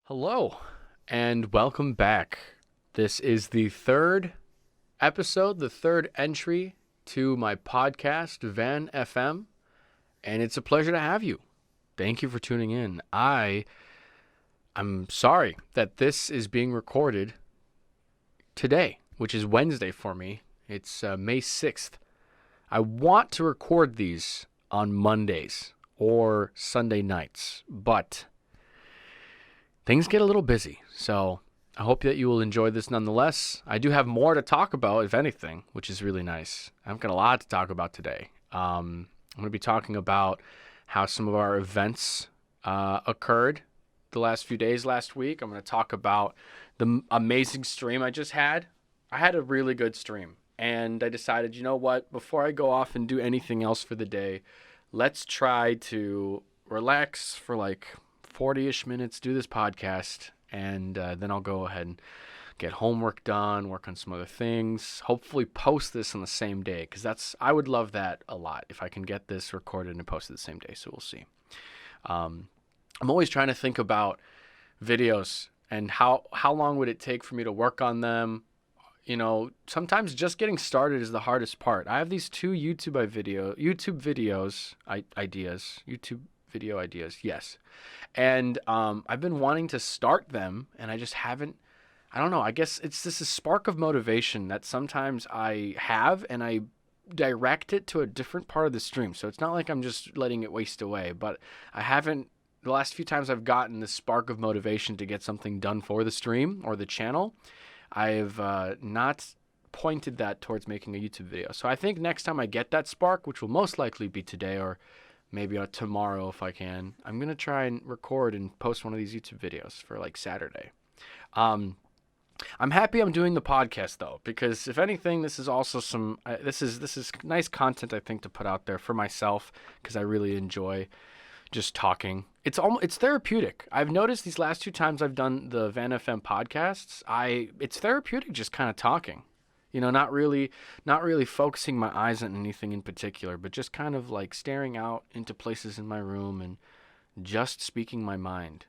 Hello, and welcome back. This is the third episode, the third entry to my podcast, Van FM, and it's a pleasure to have you. Thank you for tuning in. I'm sorry that this is being recorded today, which is Wednesday for me. It's May 6th. I want to record these on Mondays or Sunday nights, but things get a little busy, so I hope that you will enjoy this nonetheless. I do have more to talk about, if anything, which is really nice. I've got a lot to talk about today. I'm going to be talking about how some of our events occurred the last few days last week. I'm going to talk about the amazing stream I just had. I had a really good stream, and I decided, you know what, before I go off and do anything else for the day, let's try to relax for like 40-ish minutes, do this podcast, and then I'll go ahead and get homework done, work on some other things, hopefully post this on the same day, because I would love that a lot if I can get this recorded and posted the same day, so we'll see. I'm always trying to think about videos and how long would it take for me to work on them. You know, sometimes just getting started is the hardest part. I have these two YouTube video ideas, yes. And I've been wanting to start them, and I just haven't. I don't know. I guess it's this spark of motivation that sometimes I have, and I direct it to a different part of the stream. So it's not like I'm just letting it waste away, but I haven't. The last few times I've gotten this spark of motivation to get something done for the stream or the channel, I've not pointed that towards making a YouTube video. So I think next time I get that spark, which will most likely be today or maybe tomorrow if I can, I'm going to try and record and post one of these YouTube videos for like Saturday. I'm happy I'm doing the podcast though, because if anything, this is also this is nice content I think to put out there for myself, because I really enjoy just talking. It's therapeutic. I've noticed these last two times I've done the Van FM podcasts, it's therapeutic just kind of talking. You know, not really focusing my eyes on anything in particular, but just kind of like staring out into places in my room and just speaking my mind.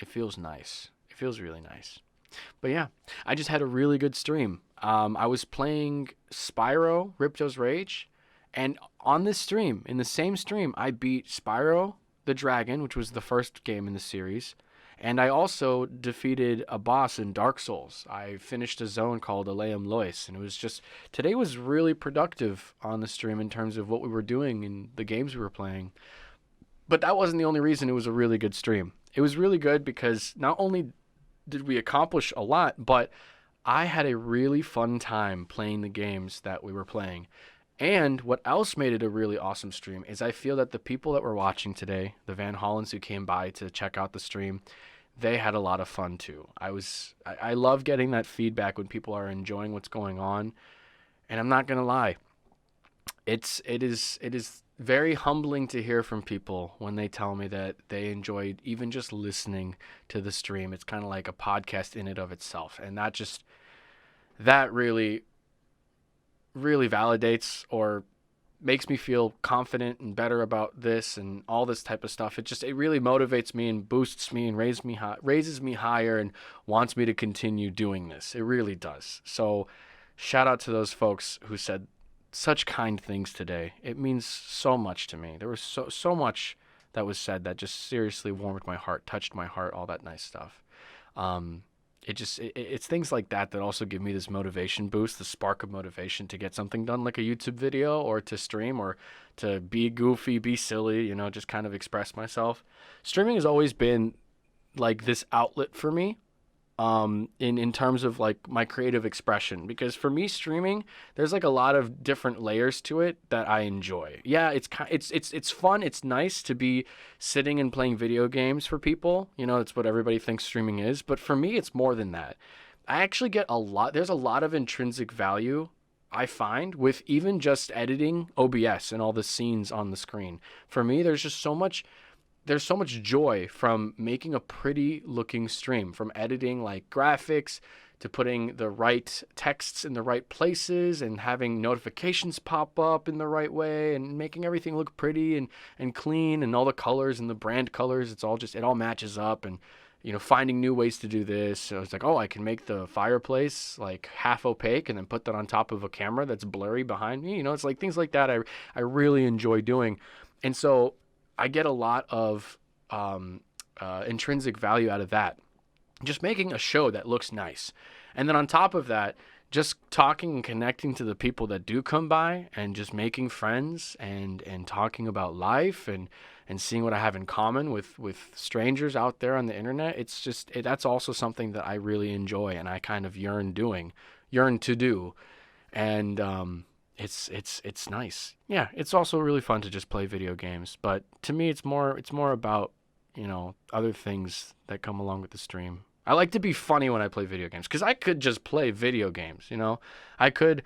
It feels nice. It feels really nice. But yeah, I just had a really good stream. I was playing Spyro, Ripto's Rage, and on this stream, in the same stream, I beat Spyro the Dragon, which was the first game in the series. And I also defeated a boss in Dark Souls. I finished a zone called Aleum Lois, and today was really productive on the stream in terms of what we were doing and the games we were playing. But that wasn't the only reason it was a really good stream. It was really good because not only did we accomplish a lot, but I had a really fun time playing the games that we were playing. And what else made it a really awesome stream is I feel that the people that were watching today, the Vanhallans who came by to check out the stream, they had a lot of fun too. I love getting that feedback when people are enjoying what's going on. And I'm not gonna lie, it is very humbling to hear from people when they tell me that they enjoyed even just listening to the stream. It's kind of like a podcast in and of itself, and that really validates or makes me feel confident and better about this and all this type of stuff. It really motivates me and boosts me and raises me higher and wants me to continue doing this. It really does. So shout out to those folks who said such kind things today. It means so much to me. There was so much that was said that just seriously warmed my heart, touched my heart, all that nice stuff. It's things like that also give me this motivation boost, the spark of motivation to get something done, like a YouTube video or to stream or to be goofy, be silly, you know, just kind of express myself. Streaming has always been like this outlet for me, in terms of like my creative expression, because for me streaming, there's like a lot of different layers to it that I enjoy. Yeah, it's fun. It's nice to be sitting and playing video games for people. You know, it's what everybody thinks streaming is, but for me, it's more than that. I actually get there's a lot of intrinsic value I find with even just editing OBS and all the scenes on the screen. For me, there's so much joy from making a pretty looking stream, from editing like graphics to putting the right texts in the right places and having notifications pop up in the right way and making everything look pretty and clean and all the colors and the brand colors. It all matches up and finding new ways to do this. So it's like, oh, I can make the fireplace like half opaque and then put that on top of a camera that's blurry behind me. It's like things like that I really enjoy doing. And so I get a lot of intrinsic value out of that. Just making a show that looks nice. And then on top of that, just talking and connecting to the people that do come by and just making friends and talking about life and seeing what I have in common with strangers out there on the internet. It's just, that's also something that I really enjoy and I kind of yearn to do. And it's nice. Yeah, it's also really fun to just play video games. But to me, it's more about, other things that come along with the stream. I like to be funny when I play video games because I could just play video games, I could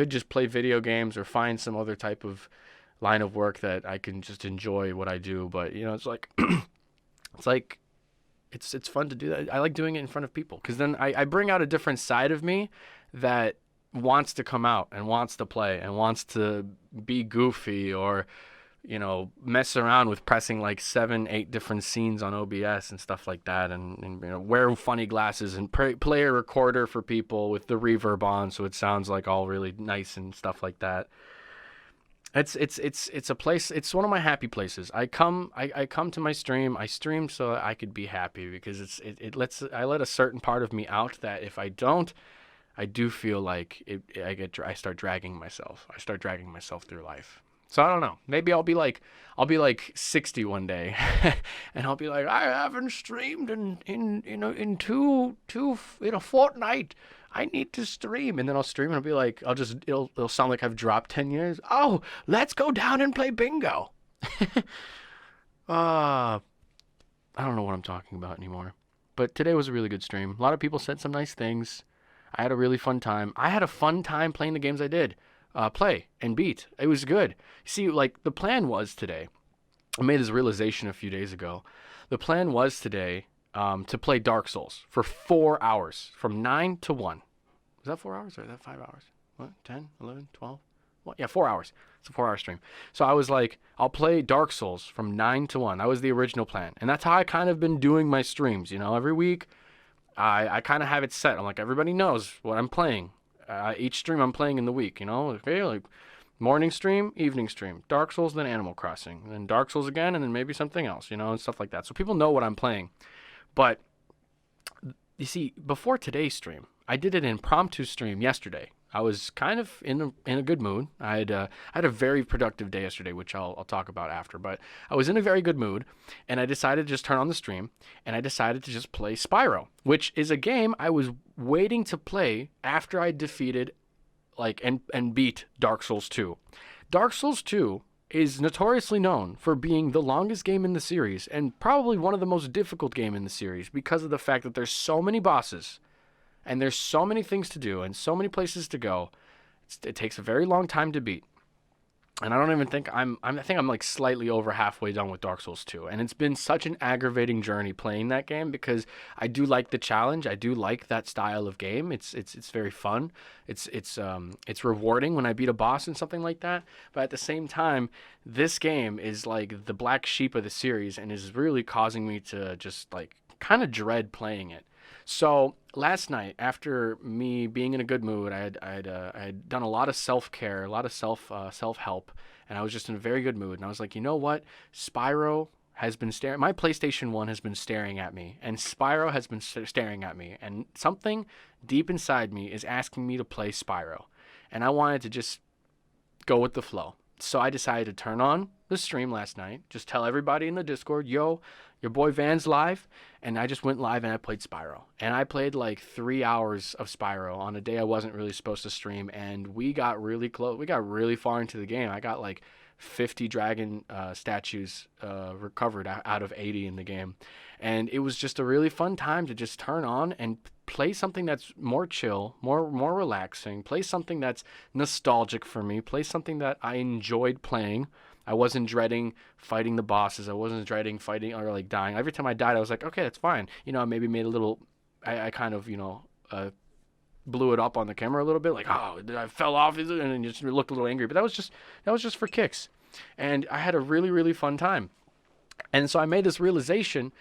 just play video games or find some other type of line of work that I can just enjoy what I do. But, it's like, it's fun to do that. I like doing it in front of people because then I bring out a different side of me that wants to come out and wants to play and wants to be goofy or, mess around with pressing like 7-8 different scenes on OBS and stuff like that, and wear funny glasses and play a recorder for people with the reverb on so it sounds like all really nice and stuff like that. It's a place. It's one of my happy places. I come to my stream. I stream so I could be happy because I let a certain part of me out that if I don't, I do feel like I start dragging myself. I start dragging myself through life. So I don't know. Maybe I'll be like 60 one day, and I'll be like, I haven't streamed in a fortnight. I need to stream, and then I'll stream and I'll be like, it'll sound like I've dropped 10 years. Oh, let's go down and play bingo. I don't know what I'm talking about anymore. But today was a really good stream. A lot of people said some nice things. I had a really fun time. I had a fun time playing the games I did. Play and beat. It was good. See, like the plan was today. I made this realization a few days ago. The plan was today to play Dark Souls for 4 hours, from 9 to 1. Was that 4 hours or is that 5 hours? What? 10, 11, 12? What? Yeah, 4 hours. It's a 4-hour stream. So I was like, I'll play Dark Souls from 9 to 1. That was the original plan. And that's how I kind of been doing my streams. Every week I kind of have it set. I'm like, everybody knows what I'm playing. Each stream I'm playing in the week, okay, like morning stream, evening stream, Dark Souls, then Animal Crossing, then Dark Souls again, and then maybe something else, and stuff like that. So people know what I'm playing. But you see, before today's stream, I did an impromptu stream yesterday. I was kind of in a good mood. I had a very productive day yesterday, which I'll talk about after. But I was in a very good mood, and I decided to just turn on the stream, and I decided to just play Spyro, which is a game I was waiting to play after I defeated, and beat Dark Souls 2. Dark Souls 2 is notoriously known for being the longest game in the series, and probably one of the most difficult game in the series because of the fact that there's so many bosses. And there's so many things to do and so many places to go. It takes a very long time to beat. And I don't even think I think I'm like slightly over halfway done with Dark Souls 2. And it's been such an aggravating journey playing that game because I do like the challenge. I do like that style of game. It's very fun. It's rewarding when I beat a boss and something like that. But at the same time, this game is like the black sheep of the series and is really causing me to just like kind of dread playing it. So last night, after me being in a good mood, I had done a lot of self-care, a lot of self-help, and I was just in a very good mood. And I was like, you know what? Spyro has been staring. My PlayStation 1 has been staring at me, and Spyro has been staring at me. And something deep inside me is asking me to play Spyro. And I wanted to just go with the flow. So I decided to turn on the stream last night, just tell everybody in the Discord, yo, your boy Van's live, and I just went live and I played Spyro. And I played like 3 hours of Spyro on a day I wasn't really supposed to stream, and we got really close. We got really far into the game. I got like 50 dragon statues recovered out of 80 in the game. And it was just a really fun time to just turn on and play something that's more chill, more relaxing, play something that's nostalgic for me, play something that I enjoyed playing. I wasn't dreading fighting the bosses. I wasn't dreading fighting or like dying. Every time I died, I was like, okay, that's fine. I maybe made a little, I kind of, blew it up on the camera a little bit, like, oh, I fell off, and then just looked a little angry. But that was just for kicks. And I had a really, really fun time. And so I made this realization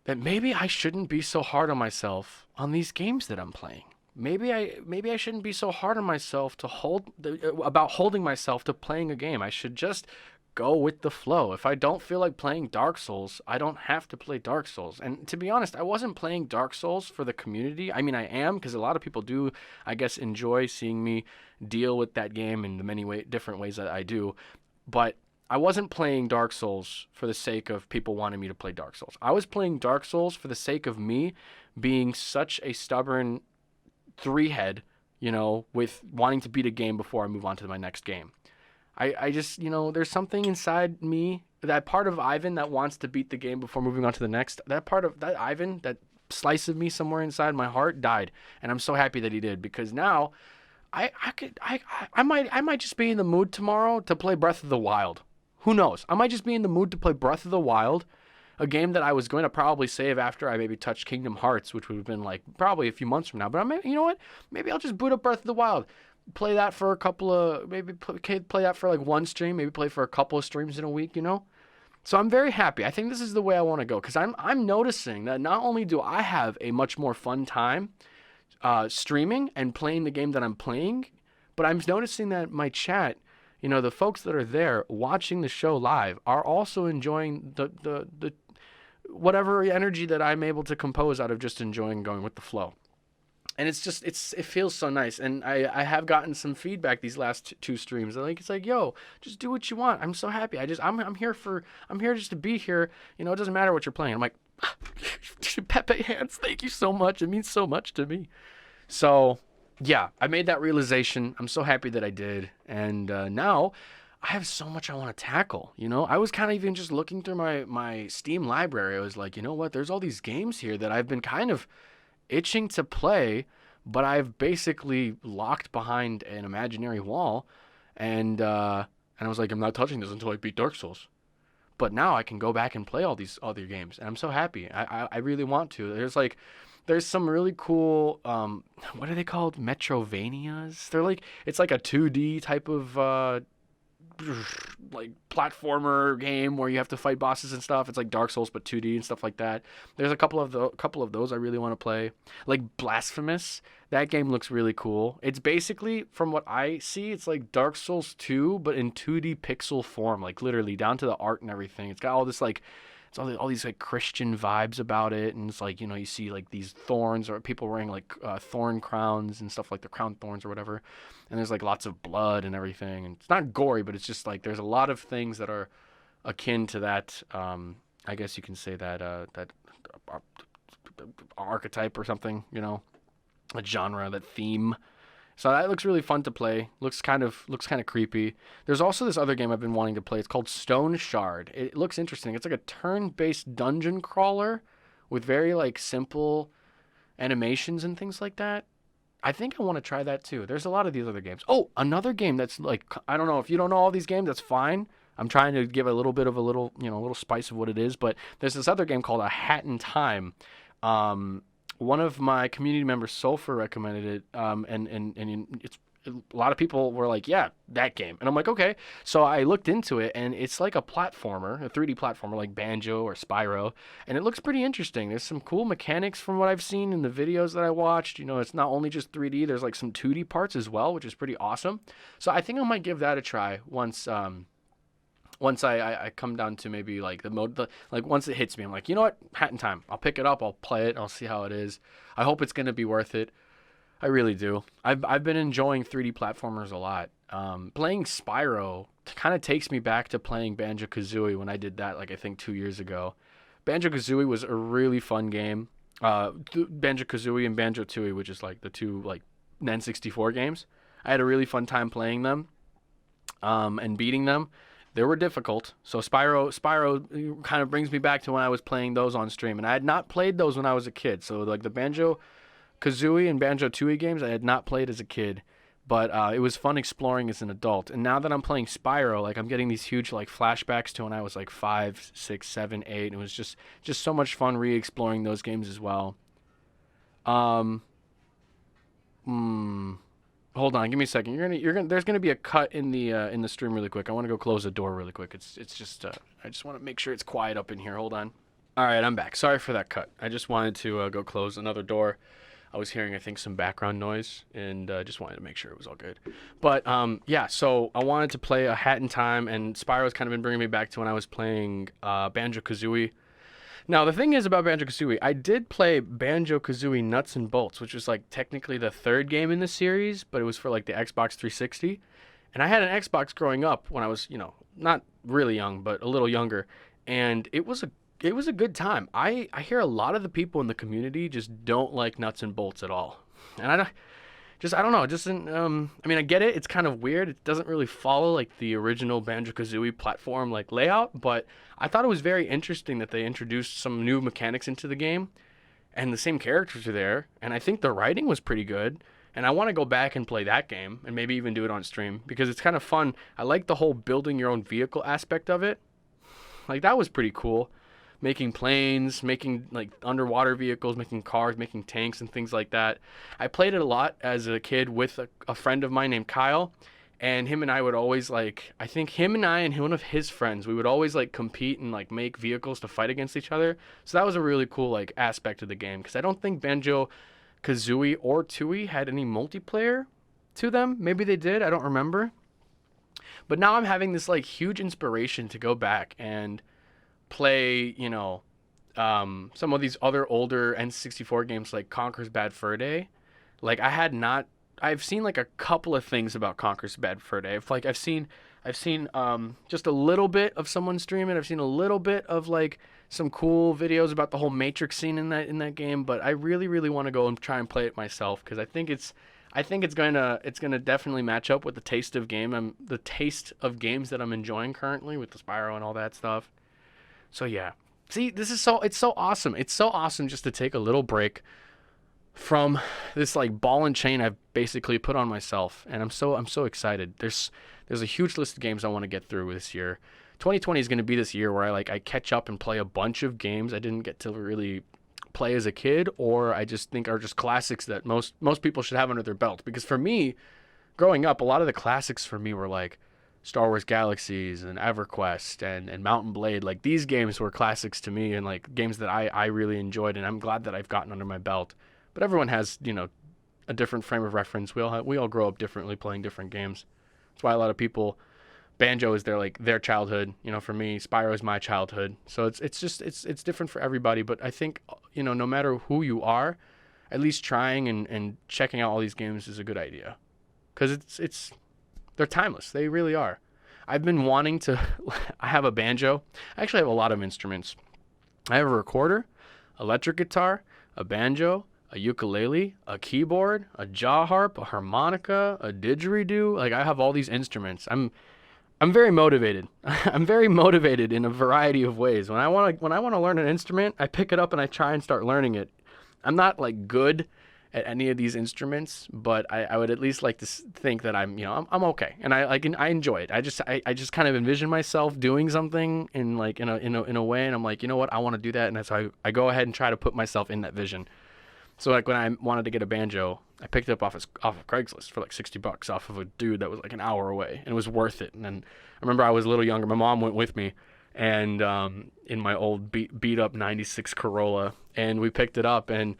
that maybe I shouldn't be so hard on myself on these games that I'm playing. Maybe I shouldn't be so hard on myself about holding myself to playing a game. I should just go with the flow. If I don't feel like playing Dark Souls, I don't have to play Dark Souls. And to be honest, I wasn't playing Dark Souls for the community. I mean, I am, because a lot of people do, I guess, enjoy seeing me deal with that game in the different ways that I do. But I wasn't playing Dark Souls for the sake of people wanting me to play Dark Souls. I was playing Dark Souls for the sake of me being such a stubborn three head, with wanting to beat a game before I move on to my next game. I just, there's something inside me, that part of Ivan that wants to beat the game before moving on to the next. That part of that Ivan, that slice of me somewhere inside my heart died. And I'm so happy that he did, because now I might just be in the mood tomorrow to play Breath of the Wild. Who knows? I might just be in the mood to play Breath of the Wild, a game that I was going to probably save after I maybe touched Kingdom Hearts, which would have been like probably a few months from now. But you know what? Maybe I'll just boot up Breath of the Wild, play that for a couple of, maybe play that for like one stream, maybe play for a couple of streams in a week, So I'm very happy. I think this is the way I want to go, because I'm noticing that not only do I have a much more fun time streaming and playing the game that I'm playing, but I'm noticing that my chat, the folks that are there watching the show live, are also enjoying the whatever energy that I'm able to compose out of just enjoying going with the flow. And it feels so nice. And I have gotten some feedback these last two streams. It's like, yo, just do what you want. I'm so happy. I'm here just to be here. It doesn't matter what you're playing. I'm like, Pepe hands, thank you so much. It means so much to me. So yeah, I made that realization. I'm so happy that I did. And now I have so much I want to tackle. I was kind of even just looking through my Steam library. I was like, you know what? There's all these games here that I've been kind of itching to play, but I've basically locked behind an imaginary wall. And I was like, I'm not touching this until I beat Dark Souls. But now I can go back and play all these other games, and I'm so happy. I really want to. There's some really cool, what are they called? Metrovanias? It's like a 2D type of like platformer game where you have to fight bosses and stuff. It's like Dark Souls but 2D and stuff like that. There's a couple of those I really want to play. Like Blasphemous, that game looks really cool. It's basically, from what I see, it's like Dark Souls 2 but in 2D pixel form, like literally down to the art and everything. It's got all this like it's all these like Christian vibes about it, and it's like, you see like these thorns, or people wearing like thorn crowns and stuff, like the crown thorns or whatever, and there's like lots of blood and everything, and it's not gory, but it's just like there's a lot of things that are akin to that. I guess you can say that that archetype or something, a genre, that theme. So that looks really fun to play. Looks kind of creepy. There's also this other game I've been wanting to play. It's called Stone Shard. It looks interesting. It's like a turn-based dungeon crawler with very like simple animations and things like that. I think I want to try that too. There's a lot of these other games. Oh, another game that's like, I don't know, if you don't know all these games, that's fine. I'm trying to give a little bit of a little spice of what it is, but there's this other game called A Hat in Time. One of my community members, Sulfur, recommended it, and it's a lot of people were like, yeah, that game. And I'm like, okay. So I looked into it, and it's like a platformer, a 3D platformer like Banjo or Spyro, and it looks pretty interesting. There's some cool mechanics from what I've seen in the videos that I watched. It's not only just 3D, there's like some 2D parts as well, which is pretty awesome. So I think I might give that a try once I come down to maybe like the mode, like once it hits me, I'm like, you know what, Hat in Time. I'll pick it up, I'll play it, I'll see how it is. I hope it's gonna be worth it. I really do. I've been enjoying 3D platformers a lot. Playing Spyro kind of takes me back to playing Banjo-Kazooie when I did that, like I think 2 years ago. Banjo-Kazooie was a really fun game. Banjo-Kazooie and Banjo-Tooie, which is like the two like N64 games. I had a really fun time playing them, and beating them. They were difficult. So Spyro kind of brings me back to when I was playing those on stream. And I had not played those when I was a kid. So like the Banjo-Kazooie and Banjo-Tooie games I had not played as a kid. But it was fun exploring as an adult. And now that I'm playing Spyro, like I'm getting these huge like flashbacks to when I was like 5, 6, 7, 8. And it was just so much fun re-exploring those games as well. Hold on, give me a second. There's gonna be a cut in the stream really quick. I want to go close the door really quick. It's just I just want to make sure it's quiet up in here. Hold on. All right, I'm back. Sorry for that cut. I just wanted to go close another door. I was hearing, I think, some background noise, and just wanted to make sure it was all good. But yeah, so I wanted to play a Hat in Time, and Spyro's kind of been bringing me back to when I was playing Banjo Kazooie. Now, the thing is about Banjo Kazooie, I did play Banjo Kazooie Nuts and Bolts, which was like technically the third game in the series, but it was for like the Xbox 360. And I had an Xbox growing up when I was, not really young, but a little younger, and it was a good time. I hear a lot of the people in the community just don't like Nuts and Bolts at all, and I don't know. It just I mean, I get it. It's kind of weird. It doesn't really follow like the original Banjo-Kazooie platform like layout, but I thought it was very interesting that they introduced some new mechanics into the game, and the same characters are there, and I think the writing was pretty good. And I want to go back and play that game and maybe even do it on stream because it's kind of fun. I like the whole building your own vehicle aspect of it. Like that was pretty cool. Making planes, making like underwater vehicles, making cars, making tanks and things like that. I played it a lot as a kid with a friend of mine named Kyle, and him and I would always like I think him and I and one of his friends, we would always like compete and like make vehicles to fight against each other. So that was a really cool like aspect of the game because I don't think Banjo Kazooie or Tooie had any multiplayer to them. Maybe they did, I don't remember. But now I'm having this like huge inspiration to go back and play, some of these other older N64 games like Conker's Bad Fur Day. Like I've seen like a couple of things about Conker's Bad Fur Day. I've seen just a little bit of someone stream it. I've seen a little bit of like some cool videos about the whole Matrix scene in that game, but I really really want to go and try and play it myself because I think it's gonna definitely match up with the taste of games that I'm enjoying currently with the Spyro and all that stuff. So yeah. See, it's so awesome. It's so awesome just to take a little break from this like ball and chain I've basically put on myself, and I'm so excited. There's a huge list of games I want to get through this year. 2020 is going to be this year where I catch up and play a bunch of games I didn't get to really play as a kid, or I just think are just classics that most people should have under their belt. Because for me, growing up, a lot of the classics for me were like Star Wars Galaxies and EverQuest and Mountain Blade. Like these games were classics to me and like games that I really enjoyed, and I'm glad that I've gotten under my belt. But everyone has, a different frame of reference. We all grow up differently playing different games. That's why a lot of people Banjo is their childhood. For me, Spyro is my childhood. So it's different for everybody, but I think, no matter who you are, at least trying and checking out all these games is a good idea. Cuz they're timeless. They really are. I've been wanting to I have a banjo. I actually have a lot of instruments. I have a recorder, electric guitar, a banjo, a ukulele, a keyboard, a jaw harp, a harmonica, a didgeridoo. Like I have all these instruments. I'm very motivated. I'm very motivated in a variety of ways. When I want to learn an instrument, I pick it up and I try and start learning it. I'm not like good at any of these instruments, but I would at least like to think that I'm okay, and I enjoy it. I just kind of envision myself doing something in a way, and I'm like, you know what, I want to do that, and that's how I go ahead and try to put myself in that vision. So like when I wanted to get a banjo, I picked it up off of Craigslist for like $60 off of a dude that was like an hour away, and it was worth it. And then I remember I was a little younger. My mom went with me, and in my old beat up '96 Corolla, and we picked it up. And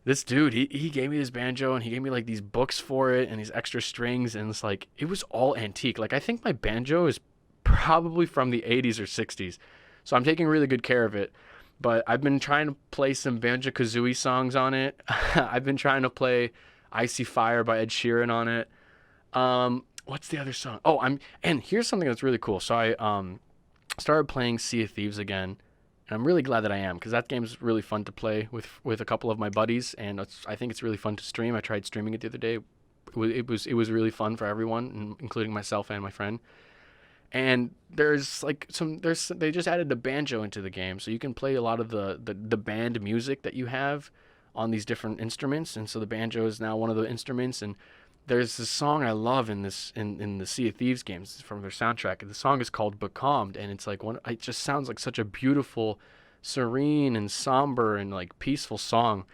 this dude, he gave me this banjo, and he gave me like these books for it and these extra strings, and it's like it was all antique. Like I think my banjo is probably from the '80s or '60s, so I'm taking really good care of it. But I've been trying to play some Banjo-Kazooie songs on it. I've been trying to play Icy Fire by Ed Sheeran on it. What's the other song? And here's something that's really cool. So I started playing Sea of Thieves again, and I'm really glad that I am, because that game's really fun to play with a couple of my buddies, and I think it's really fun to stream. I tried streaming it the other day. It was really fun for everyone, including myself and my friend. And they just added a banjo into the game, so you can play a lot of the band music that you have on these different instruments, and so the banjo is now one of the instruments. And there's this song I love in the Sea of Thieves games from their soundtrack. The song is called Becalmed, and it's like it just sounds like such a beautiful, serene and somber and like peaceful song.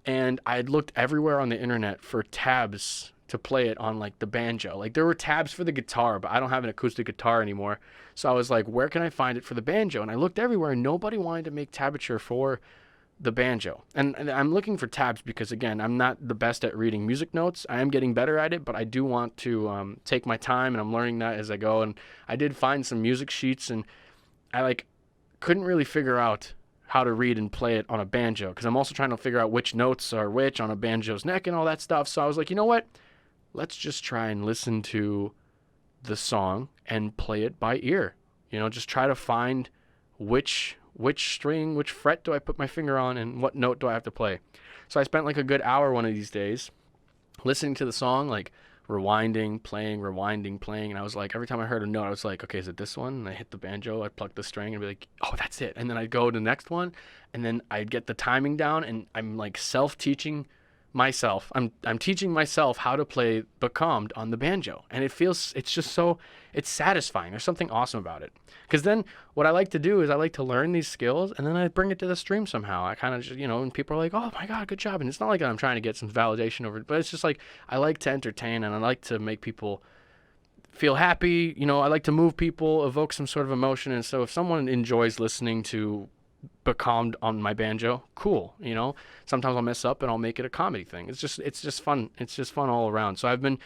And I had looked everywhere on the internet for tabs to play it on like the banjo. Like there were tabs for the guitar, but I don't have an acoustic guitar anymore. So I was like, where can I find it for the banjo? And I looked everywhere and nobody wanted to make tablature for the banjo. And I'm looking for tabs because, again, I'm not the best at reading music notes. I am getting better at it, but I do want to take my time, and I'm learning that as I go. And I did find some music sheets, and I like couldn't really figure out how to read and play it on a banjo because I'm also trying to figure out which notes are which on a banjo's neck and all that stuff. So I was like, you know what? Let's just try and listen to the song and play it by ear. You know, just try to find which string, which fret do I put my finger on, and what note do I have to play. So I spent like a good hour one of these days listening to the song, like rewinding, playing, and I was like, every time I heard a note, I was like, okay, is it this one? And I hit the banjo, I'd pluck the string and be like, oh, that's it. And then I'd go to the next one, and then I'd get the timing down, and I'm like self-teaching myself. I'm teaching myself how to play becalmed on the banjo, and it's just so, it's satisfying. There's something awesome about it. Because then what I like to do is I like to learn these skills, and then I bring it to the stream somehow. I kind of just, and people are like, oh my God, good job. And it's not like I'm trying to get some validation over it, but it's just like, I like to entertain, and I like to make people feel happy. I like to move people, evoke some sort of emotion. And so if someone enjoys listening to becalmed on my banjo, cool. Sometimes I'll mess up and I'll make it a comedy thing. It's just fun. It's just fun all around. So I've been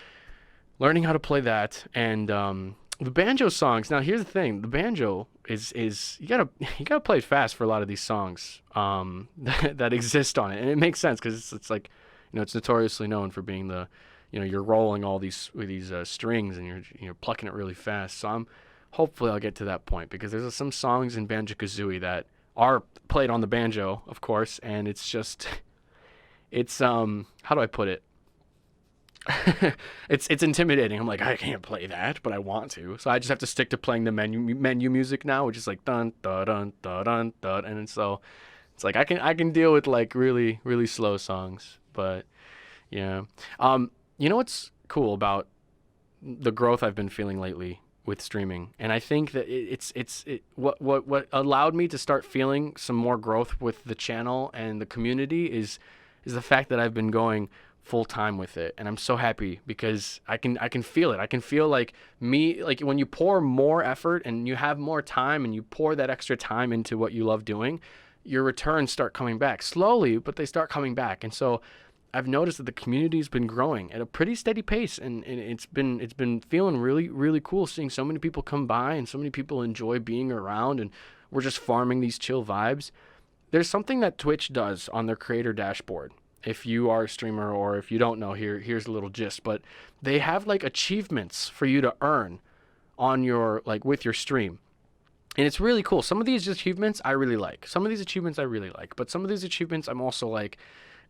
learning how to play that, and the banjo songs. Now here's the thing: the banjo is you gotta play it fast for a lot of these songs that exist on it, and it makes sense because it's like it's notoriously known for being the you're rolling all these with these strings and you're plucking it really fast. So hopefully I'll get to that point because there's some songs in Banjo-Kazooie that are played on the banjo, of course, and it's how do I put it? it's intimidating. I'm like, I can't play that, but I want to. So I just have to stick to playing the menu music now, which is like dun dun dun dun dun dun, and so it's like I can deal with like really really slow songs, but yeah. What's cool about the growth I've been feeling lately with streaming, and I think that what allowed me to start feeling some more growth with the channel and the community is the fact that I've been going full time with it, and I'm so happy because I can feel it. I can feel like when you pour more effort and you have more time and you pour that extra time into what you love doing, your returns start coming back slowly, but they start coming back. And so I've noticed that the community's been growing at a pretty steady pace, and it's been feeling really, really cool seeing so many people come by and so many people enjoy being around, and we're just farming these chill vibes. There's something that Twitch does on their creator dashboard. If you are a streamer, or if you don't know, here's a little gist, but they have like achievements for you to earn on your with your stream. And it's really cool. Some of these achievements I really like. But some of these achievements I'm also like,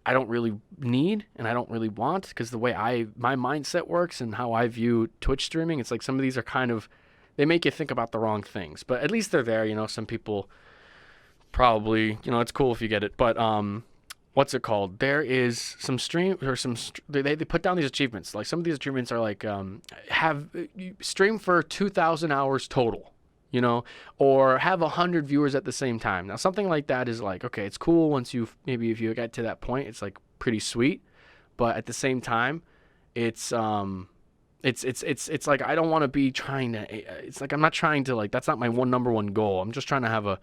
I don't really need and I don't really want, because the way my mindset works and how I view Twitch streaming, it's like some of these are kind of, they make you think about the wrong things, but at least they're there. Some people probably, it's cool if you get it, but what's it called? There is some stream or they put down these achievements. Like some of these achievements are like have stream for 2,000 hours total. Or have 100 viewers at the same time. Now, something like that is like, okay, it's cool once if you get to that point, it's like pretty sweet. But at the same time, it's like, I don't want to be trying to, it's like, I'm not trying to that's not my number one goal. I'm just trying to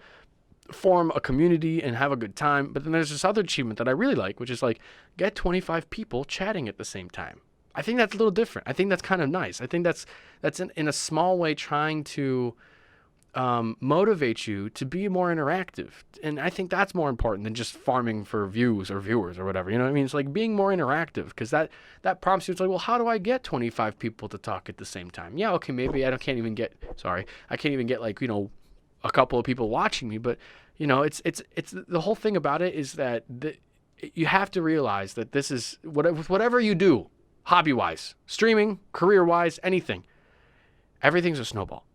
form a community and have a good time. But then there's this other achievement that I really like, which is like, get 25 people chatting at the same time. I think that's a little different. I think that's kind of nice. I think that's in a small way trying to motivate you to be more interactive, and I think that's more important than just farming for views or viewers or whatever. It's like being more interactive, because that prompts you. It's like, well, how do I get 25 people to talk at the same time? Yeah, okay, maybe I can't even get like a couple of people watching me, but it's the whole thing about it is that you have to realize that this is whatever you do, hobby wise, streaming, career wise, everything's a snowball.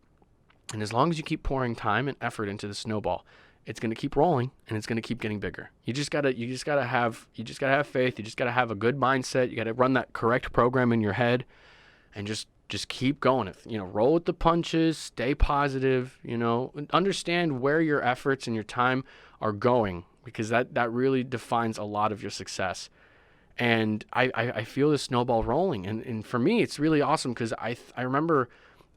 And as long as you keep pouring time and effort into the snowball, it's going to keep rolling and it's going to keep getting bigger. You just gotta have faith. You just gotta have a good mindset. You gotta run that correct program in your head, and just keep going. Roll with the punches. Stay positive. Understand where your efforts and your time are going, because that really defines a lot of your success. And I feel this snowball rolling. And for me, it's really awesome because I remember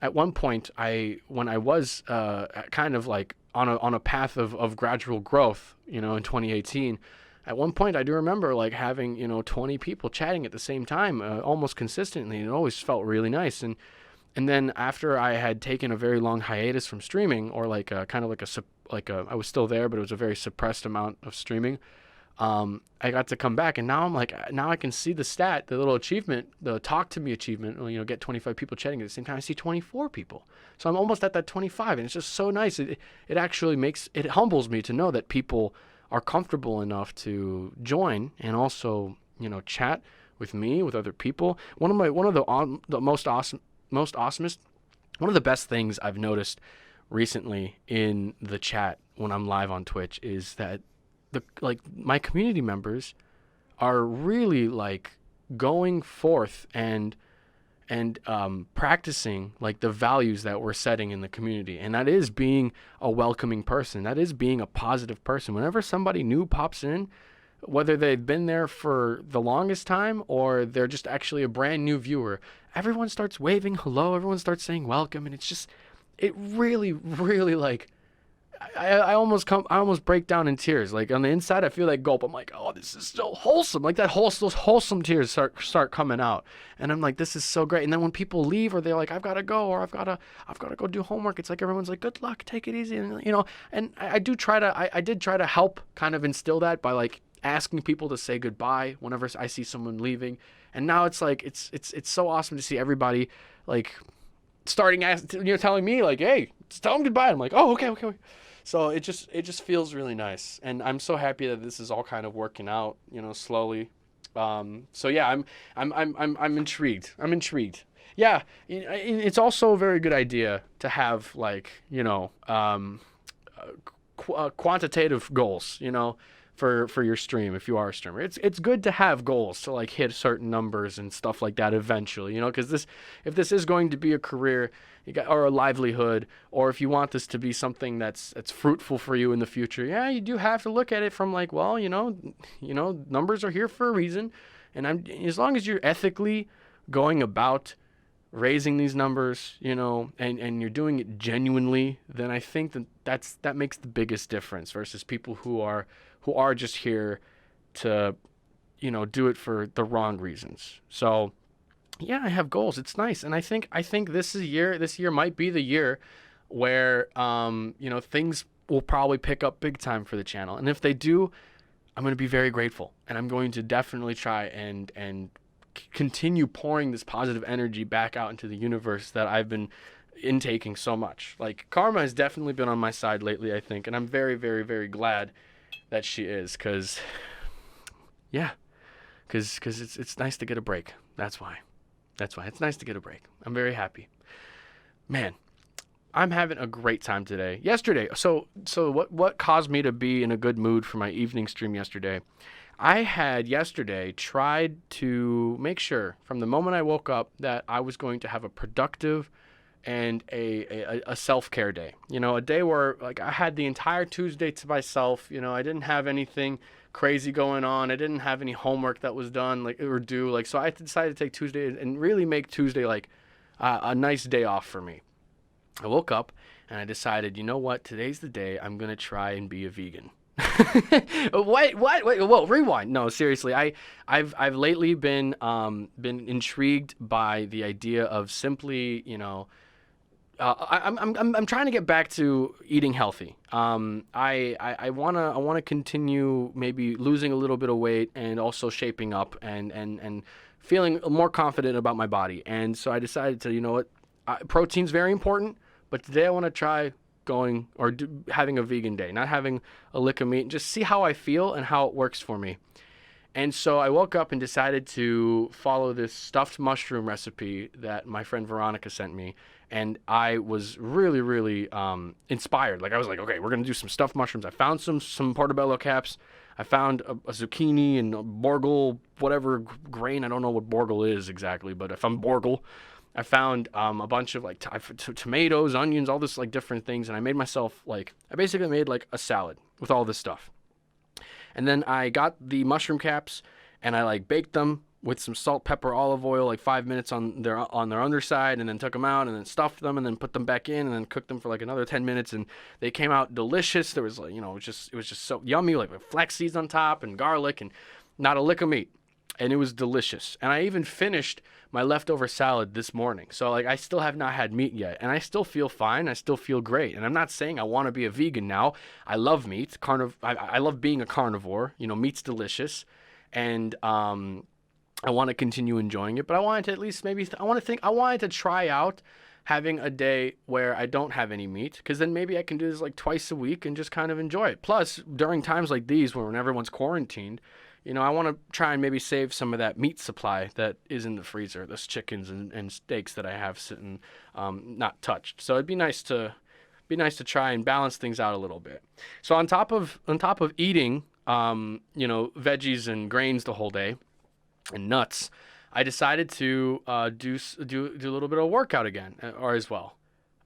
at one point when I was kind of like on a path of gradual growth, in 2018. At one point, I do remember like having 20 people chatting at the same time, almost consistently. It always felt really nice. And then after I had taken a very long hiatus from streaming, or like kind of like a I was still there, but it was a very suppressed amount of streaming. I got to come back, and now I'm like, now I can see the stat, the little achievement, the talk to me achievement, get 25 people chatting at the same time. I see 24 people. So I'm almost at that 25, and it's just so nice. It actually it humbles me to know that people are comfortable enough to join and also, chat with me, with other people. One of the most awesomest, one of the best things I've noticed recently in the chat when I'm live on Twitch is that my community members are really like going forth and practicing like the values that we're setting in the community, and that is being a welcoming person, that is being a positive person. Whenever somebody new pops in, whether they've been there for the longest time or they're just actually a brand new viewer, everyone starts waving hello, everyone starts saying welcome, and it really, really like I almost break down in tears. Like on the inside, I feel like gulp. I'm like, oh, this is so wholesome. Like those wholesome tears start coming out, and I'm like, this is so great. And then when people leave, or they're like, I've got to go, or I've got to go do homework, it's like everyone's like, good luck, take it easy, and And I did try to help kind of instill that by like asking people to say goodbye whenever I see someone leaving. And now it's like it's so awesome to see everybody like starting telling me like, hey, tell them goodbye. I'm like, oh, okay. So it just feels really nice, and I'm so happy that this is all kind of working out, slowly. So yeah, I'm intrigued. Yeah, it's also a very good idea to have like quantitative goals, for your stream if you are a streamer. It's good to have goals to like hit certain numbers and stuff like that eventually, because if this is going to be a career, or a livelihood, or if you want this to be something that's fruitful for you in the future, yeah, you do have to look at it from like, well, numbers are here for a reason, and as long as you're ethically going about raising these numbers, and you're doing it genuinely, then I think that makes the biggest difference versus people who are just here to, do it for the wrong reasons. So yeah, I have goals. It's nice. And I think this year might be the year where, things will probably pick up big time for the channel. And if they do, I'm going to be very grateful, and I'm going to definitely try and continue pouring this positive energy back out into the universe that I've been intaking so much. Like, Karma has definitely been on my side lately, I think. And I'm very, very, very glad that she is, because it's nice to get a break. That's why it's nice to get a break. I'm very happy, man. I'm having a great time today. Yesterday, so what caused me to be in a good mood for my evening stream yesterday? I had yesterday tried to make sure from the moment I woke up that I was going to have a productive and a self-care day. A day where like I had the entire Tuesday to myself. I didn't have anything crazy going on. I didn't have any homework that was done or due. So I decided to take Tuesday and really make Tuesday like a nice day off for me. I woke up and I decided, you know what? Today's the day I'm gonna try and be a vegan. Wait, whoa, rewind. No, seriously, I've lately been intrigued by the idea of simply, I'm trying to get back to eating healthy. I wanna continue maybe losing a little bit of weight and also shaping up and feeling more confident about my body. And so I decided to, protein's very important, but today I want to try having a vegan day, not having a lick of meat, and just see how I feel and how it works for me. And so I woke up and decided to follow this stuffed mushroom recipe that my friend Veronica sent me. And I was really, really inspired. Like, I was like, okay, we're going to do some stuffed mushrooms. I found some portobello caps. I found a zucchini and a borgle, whatever grain. I don't know what borgle is exactly, but I found borgle. I found a bunch of like tomatoes, onions, all this like different things. And I made myself I basically made like a salad with all this stuff. And then I got the mushroom caps and I like baked them with some salt, pepper, olive oil, like 5 minutes on their underside, and then took them out and then stuffed them and then put them back in and then cooked them for like another 10 minutes, and they came out delicious. There was like, it was just so yummy, like with flax seeds on top and garlic and not a lick of meat. And it was delicious. And I even finished my leftover salad this morning. So like I still have not had meat yet, and I still feel fine. I still feel great. And I'm not saying I want to be a vegan now. I love meat. I love being a carnivore. Meat's delicious. And I want to continue enjoying it, but I wanted to at least I wanted to try out having a day where I don't have any meat, because then maybe I can do this like twice a week and just kind of enjoy it. Plus, during times like these when everyone's quarantined, I want to try and maybe save some of that meat supply that is in the freezer, those chickens and steaks that I have sitting not touched. So it'd be nice to try and balance things out a little bit. So on top of eating veggies and grains the whole day, and nuts, I decided to do a little bit of workout again, or as well.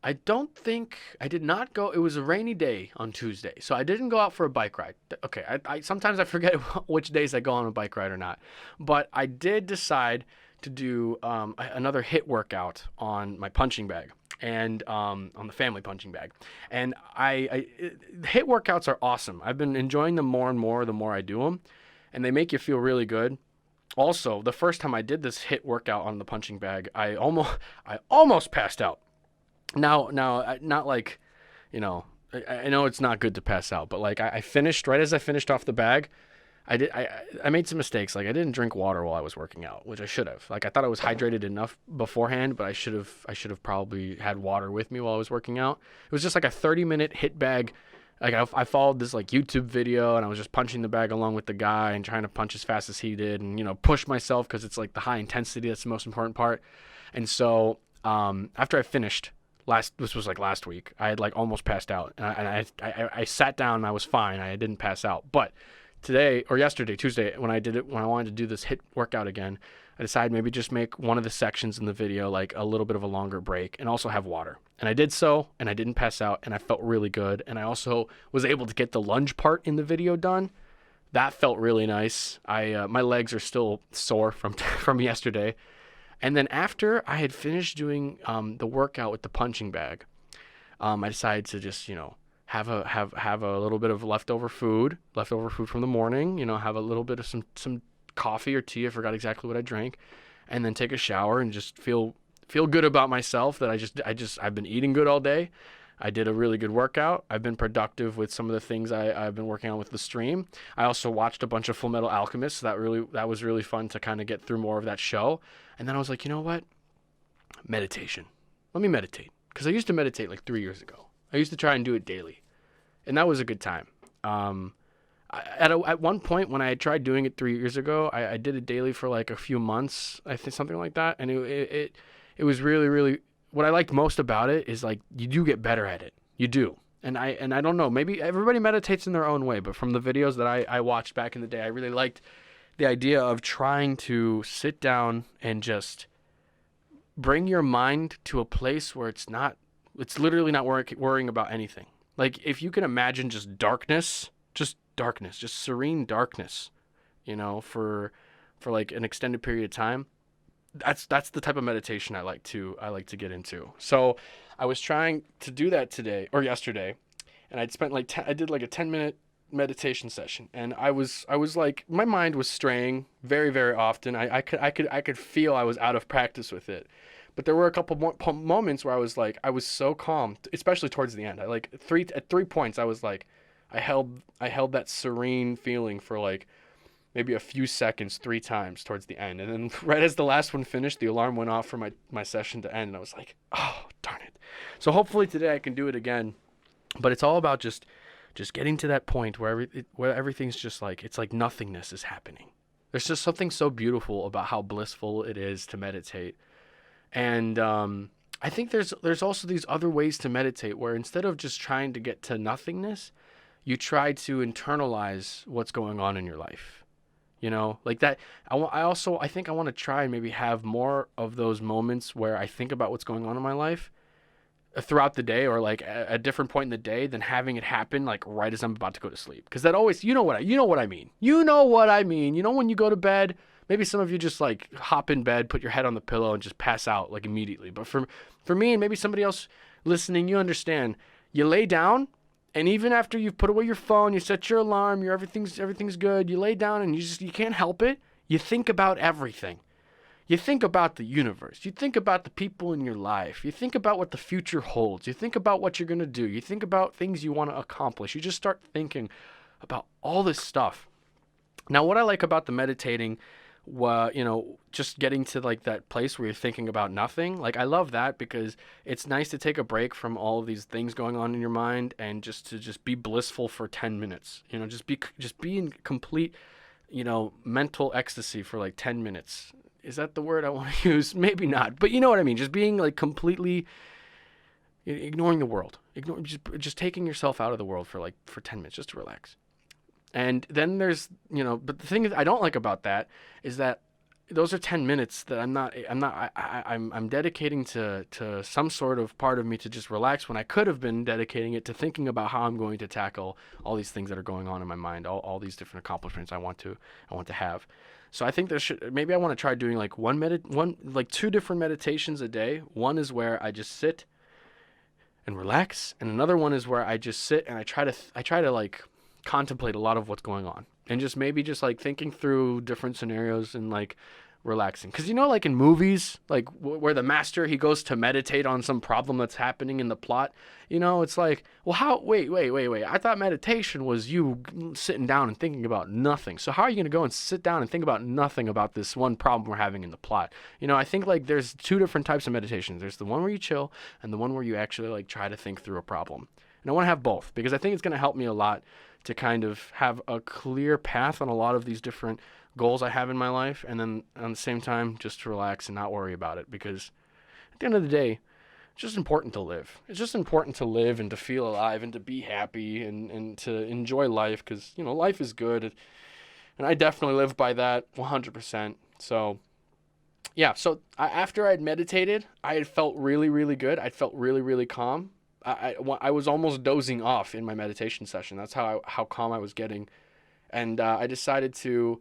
I did not go. It was a rainy day on Tuesday, so I didn't go out for a bike ride. Okay, I sometimes I forget which days I go on a bike ride or not, but I did decide to do another HIIT workout on my punching bag and on the family punching bag. And HIIT workouts are awesome. I've been enjoying them more and more the more I do them, and they make you feel really good. Also, the first time I did this HIIT workout on the punching bag, I almost passed out. Now, not like, I know it's not good to pass out, but like I finished right as I finished off the bag. I made some mistakes. Like I didn't drink water while I was working out, which I should have. Like I thought I was hydrated enough beforehand, but I should have probably had water with me while I was working out. It was just like a 30-minute HIIT bag. Like I followed this like YouTube video, and I was just punching the bag along with the guy and trying to punch as fast as he did, and push myself, because it's like the high intensity that's the most important part. And so after I finished this was like last week, I had like almost passed out, and I sat down and I was fine. I didn't pass out. But Tuesday, when I wanted to do this HIIT workout again, I decided maybe just make one of the sections in the video like a little bit of a longer break and also have water. And I did so, and I didn't pass out, and I felt really good. And I also was able to get the lunge part in the video done. That felt really nice. My legs are still sore from yesterday. And then after I had finished doing the workout with the punching bag, I decided to just have a little bit of leftover food from the morning. Have a little bit of some coffee or tea. I forgot exactly what I drank, and then take a shower and just feel good about myself that I've been eating good all day. I did a really good workout. I've been productive with some of the things I've been working on with the stream. I also watched a bunch of Full Metal Alchemist. So that was really fun to kind of get through more of that show. And then I was like, you know what? Meditation. Let me meditate. Because I used to meditate like 3 years ago. I used to try and do it daily. And that was a good time. At one point when I had tried doing it 3 years ago, I did it daily for like a few months, I think, something like that. And it was really, really, what I liked most about it is like you do get better at it. You do. And I don't know, maybe everybody meditates in their own way, but from the videos that I watched back in the day, I really liked the idea of trying to sit down and just bring your mind to a place where it's literally not worrying about anything. Like if you can imagine just darkness, just serene darkness, for like an extended period of time. That's the type of meditation I like to get into. So I was trying to do that yesterday, and I did like a 10-minute meditation session, and I was like, my mind was straying very, very often. I could feel I was out of practice with it. But there were a couple more moments where I was so calm, especially towards the end. At 3 points I was like, I held that serene feeling for like maybe a few seconds 3 times towards the end. And then right as the last one finished, the alarm went off for my session to end, and I was like, oh, darn it. So hopefully today I can do it again. But it's all about just getting to that point where everything's just like, it's like nothingness is happening. There's just something so beautiful about how blissful it is to meditate. And I think there's also these other ways to meditate where instead of just trying to get to nothingness, you try to internalize what's going on in your life. Like that. I think I want to try and maybe have more of those moments where I think about what's going on in my life throughout the day, or like a different point in the day, than having it happen like right as I'm about to go to sleep. Because that always, you know what I mean. You know what I mean. You know, when you go to bed, maybe some of you just like hop in bed, put your head on the pillow, and just pass out like immediately. But for me, and maybe somebody else listening, you understand. You lay down, and even after you've put away your phone, you set your alarm, everything's good. You lay down, and you can't help it. You think about everything. You think about the universe. You think about the people in your life. You think about what the future holds. You think about what you're going to do. You think about things you want to accomplish. You just start thinking about all this stuff. Now, what I like about the meditating, just getting to like that place where you're thinking about nothing. Like, I love that because it's nice to take a break from all of these things going on in your mind and just be blissful for 10 minutes. Just be in complete, mental ecstasy for like 10 minutes. Is that the word I want to use? Maybe not, but you know what I mean. Just being like completely ignoring the world, just taking yourself out of the world for 10 minutes just to relax. And then there's, but the thing I don't like about that is that those are 10 minutes that I'm dedicating to some sort of part of me to just relax, when I could have been dedicating it to thinking about how I'm going to tackle all these things that are going on in my mind, all these different accomplishments I want to have. So I think maybe I want to try doing like two different meditations a day. One is where I just sit and relax, and another one is where I just sit and I try to like contemplate a lot of what's going on, and just like thinking through different scenarios and like relaxing. Because like in movies, like where the master, he goes to meditate on some problem that's happening in the plot, it's like, well, wait, I thought meditation was you sitting down and thinking about nothing. So how are you going to go and sit down and think about nothing about this one problem we're having in the plot? I think like there's two different types of meditations. There's the one where you chill, and the one where you actually like try to think through a problem. And I want to have both, because I think it's going to help me a lot to kind of have a clear path on a lot of these different goals I have in my life, and then at the same time just to relax and not worry about it. Because at the end of the day, it's just important to live. It's just important to live and to feel alive and to be happy and to enjoy life, because life is good, and I definitely live by that 100%. So yeah, so after I'd meditated, I had felt really, really good. I felt really, really calm. I was almost dozing off in my meditation session. That's how calm I was getting. And I decided to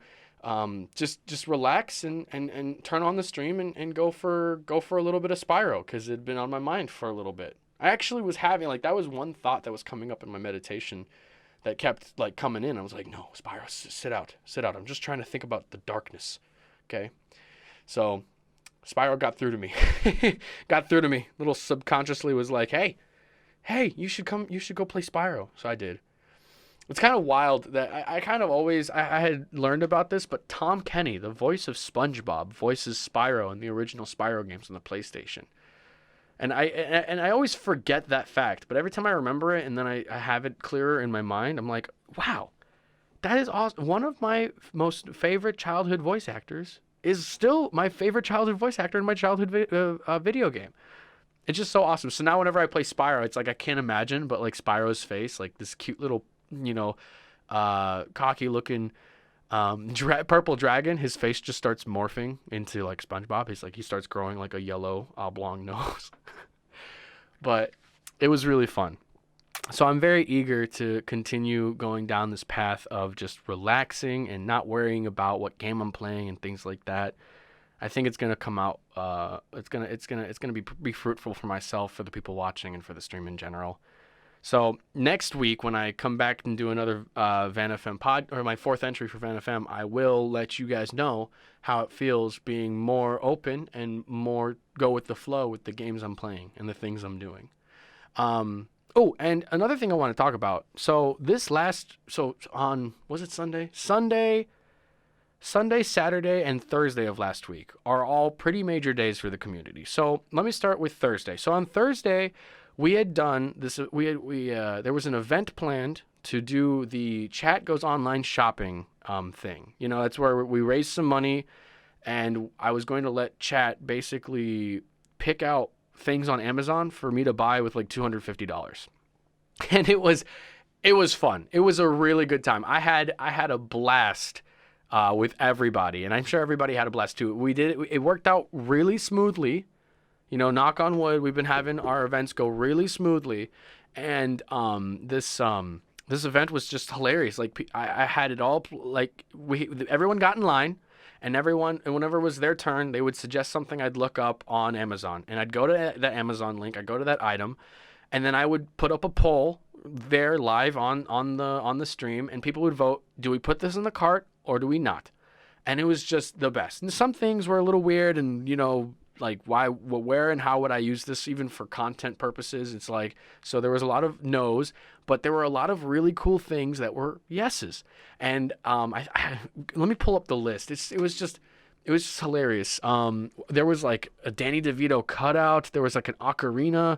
just relax and turn on the stream and go for a little bit of Spyro, because it had been on my mind for a little bit. I actually was having that was one thought that was coming up in my meditation that kept like coming in. I was like, no, Spyro, sit out. I'm just trying to think about the darkness. Okay. So Spyro got through to me. Little subconsciously was like, hey, you should go play Spyro. So I did. It's kind of wild that I kind of always, I had learned about this, but Tom Kenny, the voice of SpongeBob, voices Spyro in the original Spyro games on the PlayStation. And I always forget that fact, but every time I remember it and then I have it clearer in my mind, I'm like, wow, that is awesome. One of my most favorite childhood voice actors is still my favorite childhood voice actor in my childhood video game. It's just so awesome. So now whenever I play Spyro, it's like I can't imagine, but like Spyro's face, like this cute little, cocky looking purple dragon, his face just starts morphing into like SpongeBob. He starts growing like a yellow oblong nose. But it was really fun. So I'm very eager to continue going down this path of just relaxing and not worrying about what game I'm playing and things like that. I think it's gonna come out. It's gonna be fruitful for myself, for the people watching, and for the stream in general. So next week, when I come back and do another Van FM or my fourth entry for Van FM, I will let you guys know how it feels being more open and more go with the flow with the games I'm playing and the things I'm doing. Oh, and another thing I want to talk about. So was it Sunday? Sunday, Saturday, and Thursday of last week are all pretty major days for the community. So let me start with Thursday. So on Thursday, we had done this. There was an event planned to do the Chat Goes Online Shopping thing. That's where we raised some money, and I was going to let Chat basically pick out things on Amazon for me to buy with like $250. And it was fun. It was a really good time. I had a blast with everybody, and I'm sure everybody had a blast too. We did it. It worked out really smoothly. knock on wood, we've been having our events go really smoothly, and this event was just hilarious. Like I had it all like everyone got in line, and whenever it was their turn, they would suggest something I'd look up on Amazon, and I'd go to the Amazon link, I'd go to that item, and then I would put up a poll there live on the stream, and people would vote, do we put this in the cart or do we not? And it was just the best. And some things were a little weird, and like where and how would I use this even for content purposes? It's like, so there was a lot of no's, but there were a lot of really cool things that were yeses. And let me pull up the list. It was just hilarious. There was like a Danny DeVito cutout. There was like an ocarina.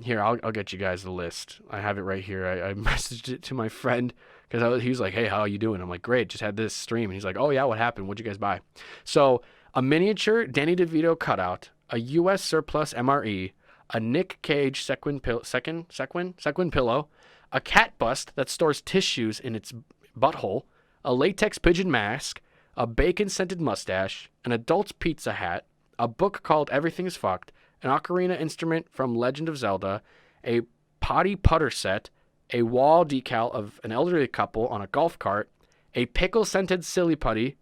Here, I'll get you guys the list. I have it right here. I messaged it to my friend because he was like, hey, how are you doing? I'm like, great, just had this stream. And he's like, oh yeah, what happened? What'd you guys buy? So a miniature Danny DeVito cutout, a U.S. surplus MRE, a Nick Cage sequin pillow, a cat bust that stores tissues in its butthole, a latex pigeon mask, a bacon-scented mustache, an adult's pizza hat, a book called Everything is Fucked, an ocarina instrument from Legend of Zelda, a potty putter set, a wall decal of an elderly couple on a golf cart, a pickle-scented silly putty,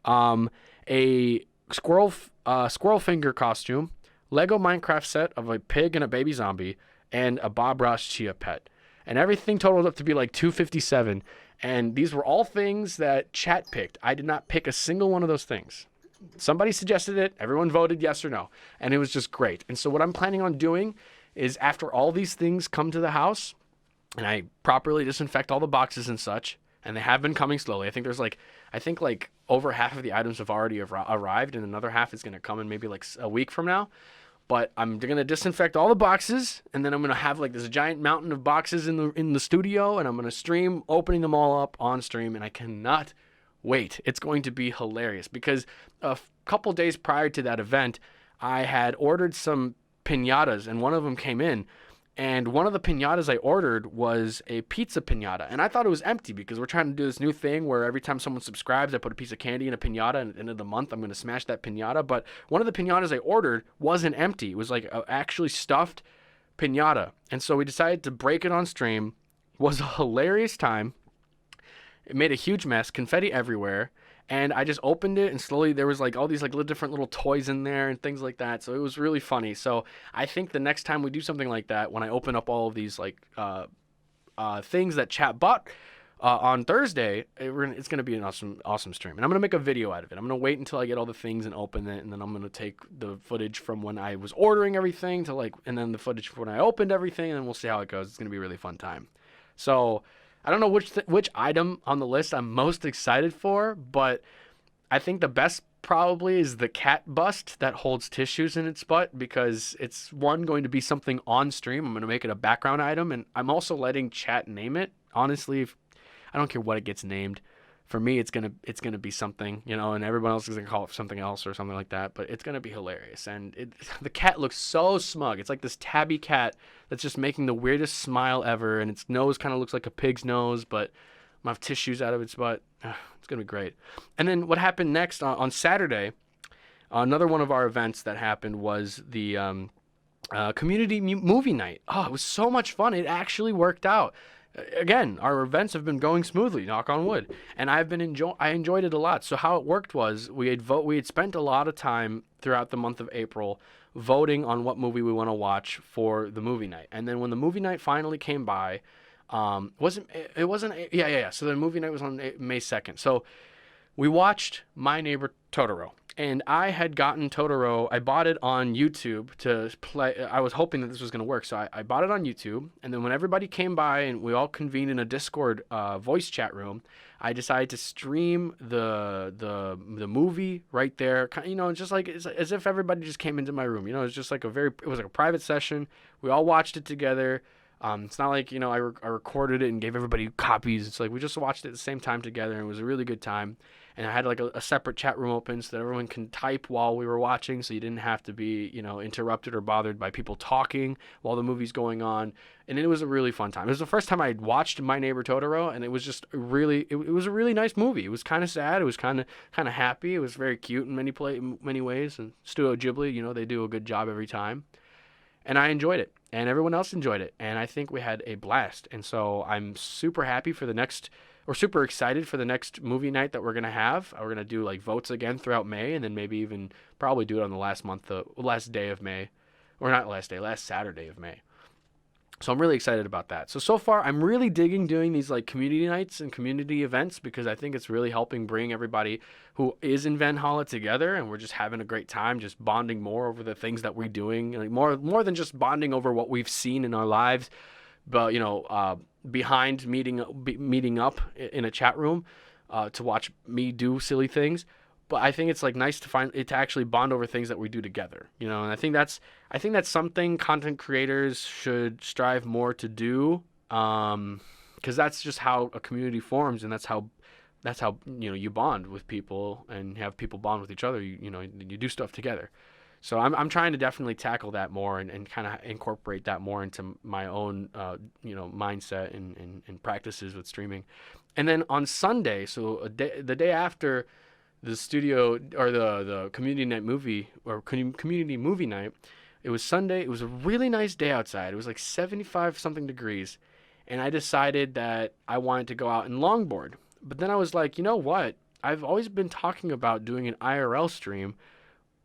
a squirrel finger costume, Lego Minecraft set of a pig and a baby zombie, and a Bob Ross chia pet. And everything totaled up to be like $257. And these were all things that chat picked. I did not pick a single one of those things. Somebody suggested it. Everyone voted yes or no. And it was just great. And so what I'm planning on doing is after all these things come to the house and I properly disinfect all the boxes and such, and they have been coming slowly. I think over half of the items have already arrived, and another half is going to come in maybe like a week from now. But I'm going to disinfect all the boxes, and then I'm going to have like this giant mountain of boxes in the studio, and I'm going to stream opening them all up on stream, and I cannot wait. It's going to be hilarious because a couple days prior to that event, I had ordered some piñatas, and one of them came in. And one of the piñatas I ordered was a pizza piñata. And I thought it was empty because we're trying to do this new thing where every time someone subscribes, I put a piece of candy in a piñata, and at the end of the month, I'm going to smash that piñata. But one of the piñatas I ordered wasn't empty. It was like a actually stuffed piñata. And so we decided to break it on stream. It was a hilarious time. It made a huge mess, confetti everywhere. And I just opened it, and slowly there was like all these like different little toys in there and things like that. So it was really funny. So I think the next time we do something like that, when I open up all of these like things that chat bought on Thursday, it's going to be an awesome stream. And I'm going to make a video out of it. I'm going to wait until I get all the things and open it, and then I'm going to take the footage from when I was ordering everything and then the footage from when I opened everything, and then we'll see how it goes. It's going to be a really fun time. So I don't know which item on the list I'm most excited for, but I think the best probably is the cat bust that holds tissues in its butt, because it's going to be something on stream. I'm going to make it a background item, and I'm also letting chat name it. Honestly, I don't care what it gets named. For me, it's gonna be something, and everyone else is gonna call it something else or something like that. But it's gonna be hilarious, and the cat looks so smug. It's like this tabby cat that's just making the weirdest smile ever, and its nose kind of looks like a pig's nose, but I have tissues out of its butt. It's gonna be great. And then what happened next on Saturday? Another one of our events that happened was the community movie night. Oh, it was so much fun. It actually worked out. Again, our events have been going smoothly, knock on wood, and I enjoyed it a lot. So how it worked was we had spent a lot of time throughout the month of April voting on what movie we want to watch for the movie night. And then when the movie night finally came by, So the movie night was on May 2nd. So we watched My Neighbor Totoro. And I had gotten Totoro. I bought it on YouTube to play. I was hoping that this was going to work. So I bought it on YouTube. And then when everybody came by and we all convened in a Discord voice chat room, I decided to stream the movie right there. Just like as if everybody just came into my room. It was just like it was like a private session. We all watched it together. It's not like, I recorded it and gave everybody copies. It's like we just watched it at the same time together, and it was a really good time. And I had like a separate chat room open so that everyone can type while we were watching, so you didn't have to be, interrupted or bothered by people talking while the movie's going on. And it was a really fun time. It was the first time I had watched My Neighbor Totoro, and it was just it was a really nice movie. It was kind of sad. It was kind of happy. It was very cute in many ways. And Studio Ghibli, they do a good job every time. And I enjoyed it, and everyone else enjoyed it, and I think we had a blast. And so I'm super happy for super excited for the next movie night that we're gonna have. We're gonna do like votes again throughout May, and then maybe even probably do it on the last day of May, or not last day, last Saturday of May. So I'm really excited about that. So far, I'm really digging doing these like community nights and community events, because I think it's really helping bring everybody who is in Vanhalla together, and we're just having a great time, just bonding more over the things that we're doing, like more than just bonding over what we've seen in our lives, but behind meeting up in a chat room to watch me do silly things. But I think it's like nice to actually bond over things that we do together, and I think that's something content creators should strive more to do, because that's just how a community forms, and that's how you bond with people and have people bond with each other. You do stuff together. So I'm trying to definitely tackle that more and kind of incorporate that more into my own mindset and practices with streaming. And then on Sunday, so the day after the studio or the community night movie or community movie night, it was Sunday. It was a really nice day outside. It was like 75 something degrees, and I decided that I wanted to go out and longboard. But then I was like, you know what? I've always been talking about doing an IRL stream.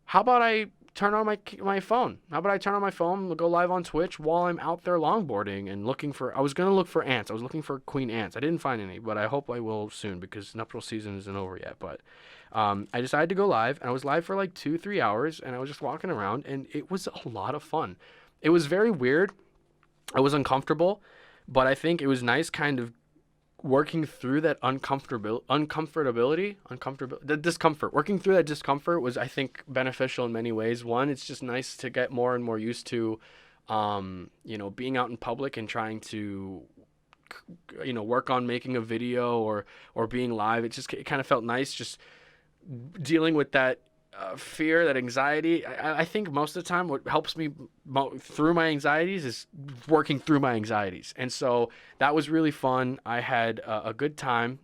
How about I turn on my phone? How about I turn on my phone, go live on Twitch while I'm out there longboarding and I was going to look for ants. I was looking for queen ants. I didn't find any, but I hope I will soon, because nuptial season isn't over yet. But I decided to go live, and I was live for like 2-3 hours, and I was just walking around, and it was a lot of fun. It was very weird. I was uncomfortable, but I think it was nice kind of working through that the discomfort. Working through that discomfort was, I think, beneficial in many ways. One, it's just nice to get more and more used to, being out in public and trying to, work on making a video or being live. It kind of felt nice just dealing with that fear, that anxiety. I think most of the time what helps me through my anxieties is working through my anxieties. And so that was really fun. I had a good time.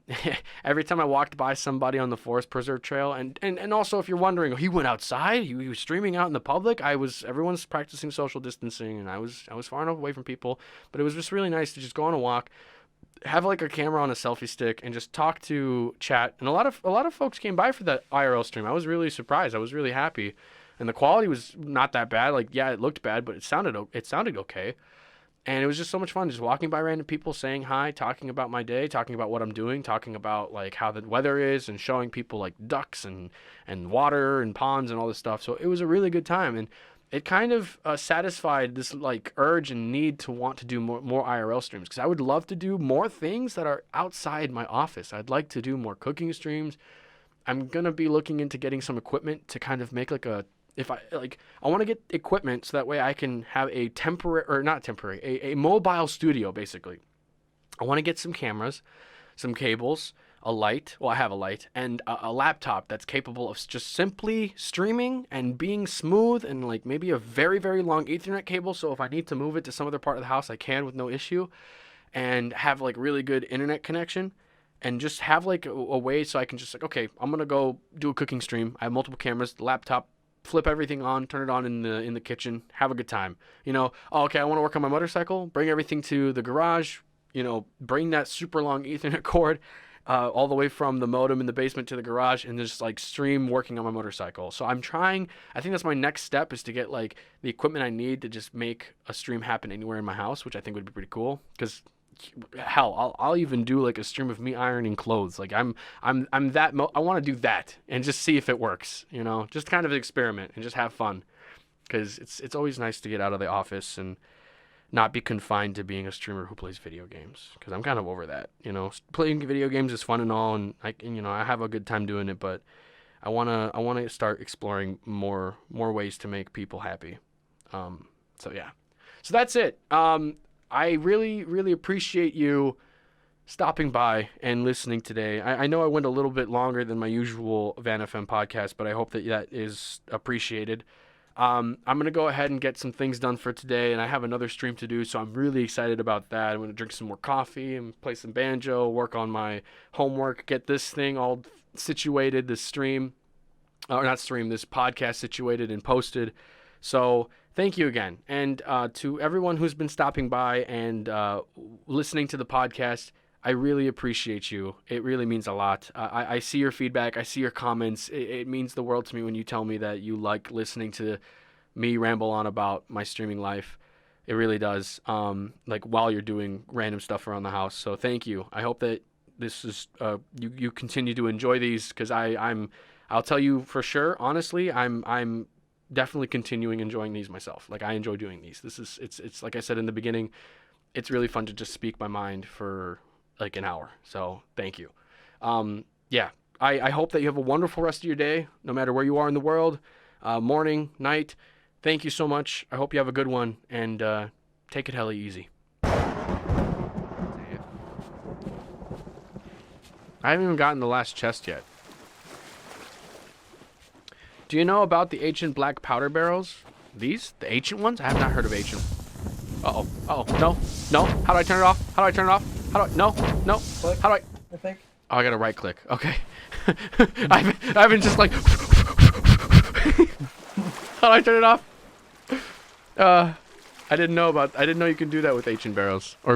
Every time I walked by somebody on the Forest Preserve Trail, and also, if you're wondering, he went outside, he was streaming out in the public. Everyone's practicing social distancing, and I was far enough away from people, but it was just really nice to just go on a walk, have like a camera on a selfie stick, and just talk to chat. And a lot of folks came by for that IRL stream. I was really surprised. I was really happy, and the quality was not that bad. Like, yeah, it looked bad, but it sounded okay. And it was just so much fun, just walking by random people, saying hi, talking about my day, talking about what I'm doing, talking about like how the weather is, and showing people like ducks and water and ponds and all this stuff. So it was a really good time, and it kind of satisfied this like urge and need to want to do more IRL streams, because I would love to do more things that are outside my office. I'd like to do more cooking streams. I'm going to be looking into getting some equipment to kind of make like I want to get equipment so that way I can have a mobile studio, basically. I want to get some cameras, some cables, a light. Well, I have a light, and a laptop that's capable of just simply streaming and being smooth, and like maybe a very, very long Ethernet cable. So if I need to move it to some other part of the house, I can with no issue, and have like really good internet connection, and just have like a way so I can just like, okay, I'm going to go do a cooking stream. I have multiple cameras, the laptop, flip everything on, turn it on in the kitchen, have a good time. Okay, I want to work on my motorcycle, bring everything to the garage, bring that super long Ethernet cord all the way from the modem in the basement to the garage, and just like stream working on my motorcycle. So I think that's my next step, is to get like the equipment I need to just make a stream happen anywhere in my house, which I think would be pretty cool. Because hell, I'll even do like a stream of me ironing clothes. Like I want to do that and just see if it works, just kind of experiment and just have fun. Because it's always nice to get out of the office and not be confined to being a streamer who plays video games, because I'm kind of over that. Playing video games is fun and all, and I have a good time doing it, but I want to start exploring more ways to make people happy. So yeah. So that's it. I really, really appreciate you stopping by and listening today. I know I went a little bit longer than my usual Van FM podcast, but I hope that is appreciated. I'm going to go ahead and get some things done for today, and I have another stream to do, so I'm really excited about that. I'm going to drink some more coffee and play some banjo, work on my homework, get this thing all situated, this podcast situated and posted. So thank you again. And to everyone who's been stopping by and listening to the podcast, I really appreciate you. It really means a lot. I see your feedback. I see your comments. It means the world to me when you tell me that you like listening to me ramble on about my streaming life. It really does. Like while you're doing random stuff around the house. So thank you. I hope that this is you continue to enjoy these, because I'll tell you for sure. Honestly, I'm definitely continuing enjoying these myself. Like I enjoy doing these. It's like I said in the beginning. It's really fun to just speak my mind for like an hour. So thank you. Yeah, I hope that you have a wonderful rest of your day, no matter where you are in the world, morning, night. Thank you so much. I hope you have a good one, and take it hella easy. I haven't even gotten the last chest yet. Do you know about the ancient black powder barrels? These? The ancient ones? I have not heard of ancient. Uh-oh. Uh-oh. No. How do I turn it off? No. Click, How do I... I think. Oh, I gotta right click. Okay. I've been just like... How do I turn it off? I didn't know you can do that with ancient barrels. Or